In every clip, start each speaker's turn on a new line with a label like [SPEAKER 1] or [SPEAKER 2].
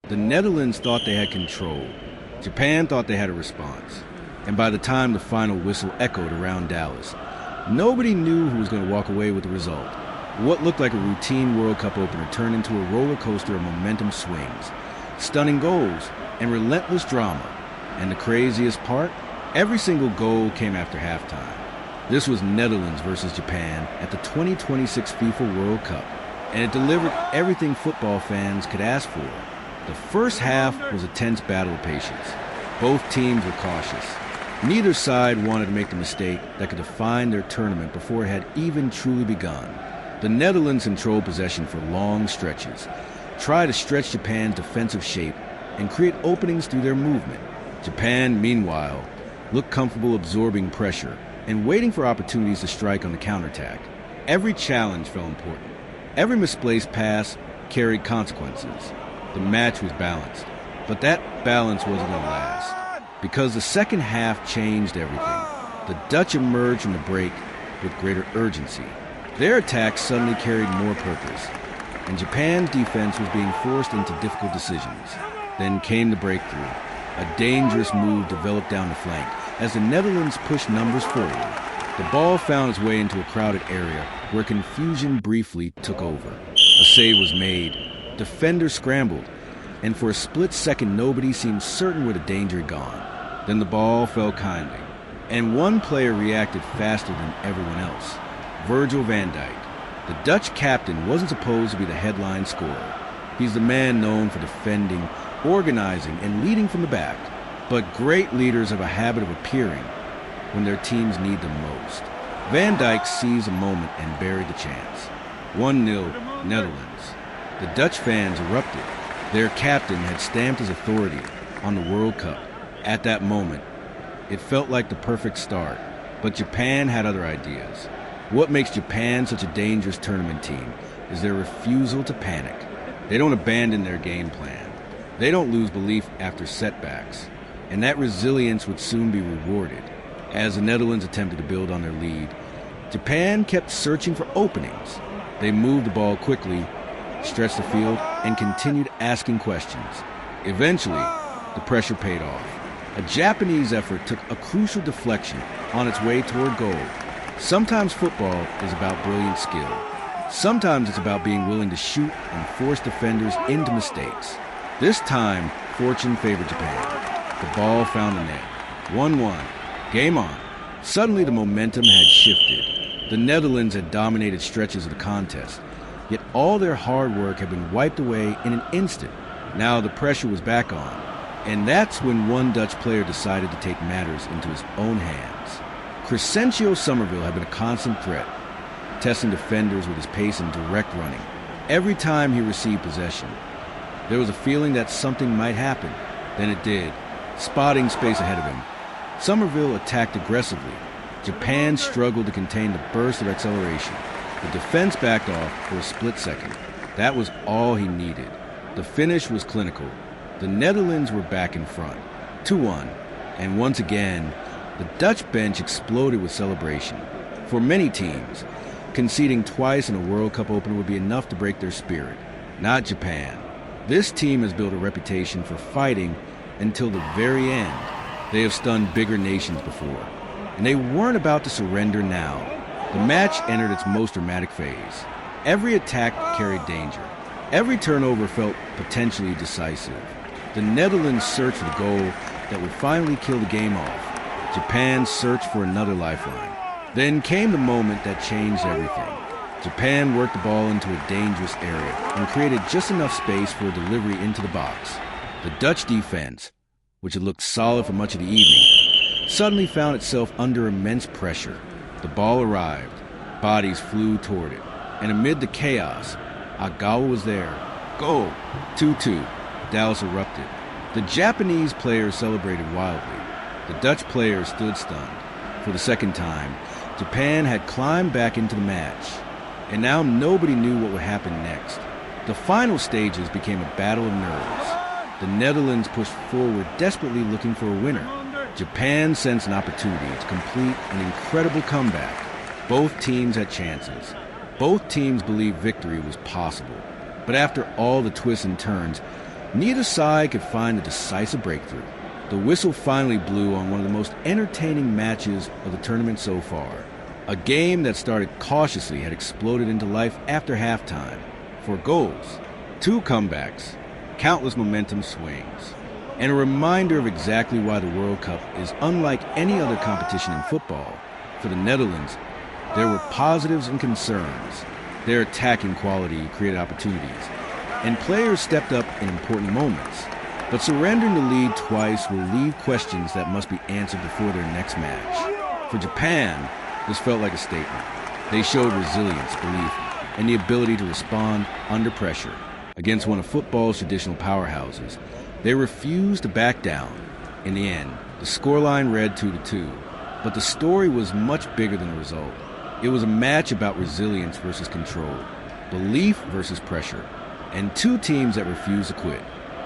[SPEAKER 1] The Netherlands thought they had control. Japan thought they had a response. And by the time the final whistle echoed around Dallas, nobody knew who was going to walk away with the result. What looked like a routine World Cup opener turned into a roller coaster of momentum swings, stunning goals, and relentless drama. And the craziest part? Every single goal came after halftime. This was Netherlands versus Japan at the 2026 FIFA World Cup, and it delivered everything football fans could ask for. The first half was a tense battle of patience. Both teams were cautious. Neither side wanted to make the mistake that could define their tournament before it had even truly begun. The Netherlands controlled possession for long stretches, tried to stretch Japan's defensive shape and create openings through their movement. Japan, meanwhile, looked comfortable absorbing pressure and waiting for opportunities to strike on the counterattack. Every challenge felt important. Every misplaced pass carried consequences. The match was balanced, but that balance wasn't going to last, because the second half changed everything. The Dutch emerged from the break with greater urgency. Their attack suddenly carried more purpose, and Japan's defense was being forced into difficult decisions. Then came the breakthrough. A dangerous move developed down the flank as the Netherlands pushed numbers forward. The ball found its way into a crowded area where confusion briefly took over. A save was made. Defenders scrambled, and for a split second nobody seemed certain where the danger had gone. Then the ball fell kindly, and one player reacted faster than everyone else. Virgil van Dijk. The Dutch captain wasn't supposed to be the headline scorer. He's the man known for defending, organizing, and leading from the back. But great leaders have a habit of appearing when their teams need them most. Van Dijk seized a moment and buried the chance. 1-0 Netherlands. The Dutch fans erupted. Their captain had stamped his authority on the World Cup. At that moment, it felt like the perfect start. But Japan had other ideas. What makes Japan such a dangerous tournament team is their refusal to panic. They don't abandon their game plan. They don't lose belief after setbacks. And that resilience would soon be rewarded. As the Netherlands attempted to build on their lead, Japan kept searching for openings. They moved the ball quickly, stretched the field, and continued asking questions. Eventually, the pressure paid off. A Japanese effort took a crucial deflection on its way toward goal. Sometimes football is about brilliant skill. Sometimes it's about being willing to shoot and force defenders into mistakes. This time, fortune favored Japan. The ball found the net. 1-1. Game on. Suddenly the momentum had shifted. The Netherlands had dominated stretches of the contest, yet all their hard work had been wiped away in an instant. Now the pressure was back on, and that's when one Dutch player decided to take matters into his own hands. Crescencio Somerville had been a constant threat, testing defenders with his pace and direct running. Every time he received possession, there was a feeling that something might happen. Then it did. Spotting space ahead of him, Somerville attacked aggressively. Japan struggled to contain the burst of acceleration. The defense backed off for a split second. That was all he needed. The finish was clinical. The Netherlands were back in front, 2-1. And once again, the Dutch bench exploded with celebration. For many teams, conceding twice in a World Cup opener would be enough to break their spirit. Not Japan. This team has built a reputation for fighting until the very end. They have stunned bigger nations before, and they weren't about to surrender now. The match entered its most dramatic phase. Every attack carried danger. Every turnover felt potentially decisive. The Netherlands searched for the goal that would finally kill the game off. Japan searched for another lifeline. Then came the moment that changed everything. Japan worked the ball into a dangerous area and created just enough space for a delivery into the box. The Dutch defense, which had looked solid for much of the evening, suddenly found itself under immense pressure. The ball arrived, bodies flew toward it, and amid the chaos, Agawa was there. Goal! 2-2. Dallas erupted. The Japanese players celebrated wildly. The Dutch players stood stunned. For the second time, Japan had climbed back into the match, and now nobody knew what would happen next. The final stages became a battle of nerves. The Netherlands pushed forward, desperately looking for a winner. Japan sensed an opportunity to complete an incredible comeback. Both teams had chances. Both teams believed victory was possible. But after all the twists and turns, Neither side could find a decisive breakthrough. The whistle finally blew on one of the most entertaining matches of the tournament so far. A game that started cautiously had exploded into life after halftime. 4 goals, 2 comebacks, countless momentum swings, and a reminder of exactly why the World Cup is unlike any other competition in football. For the Netherlands, there were positives and concerns. Their attacking quality created opportunities, and players stepped up in important moments. But surrendering the lead twice will leave questions that must be answered before their next match. For Japan, this felt like a statement. They showed resilience, belief, and the ability to respond under pressure. Against one of football's traditional powerhouses, they refused to back down. In the end, the scoreline read 2-2, but the story was much bigger than the result. It was a match about resilience versus control, belief versus pressure, and 2 teams that refused to quit.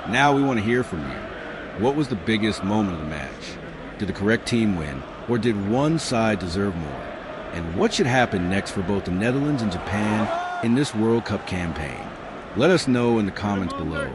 [SPEAKER 1] Now we want to hear from you. What was the biggest moment of the match? Did the correct team win, or did one side deserve more? And what should happen next for both the Netherlands and Japan in this World Cup campaign? Let us know in the comments below.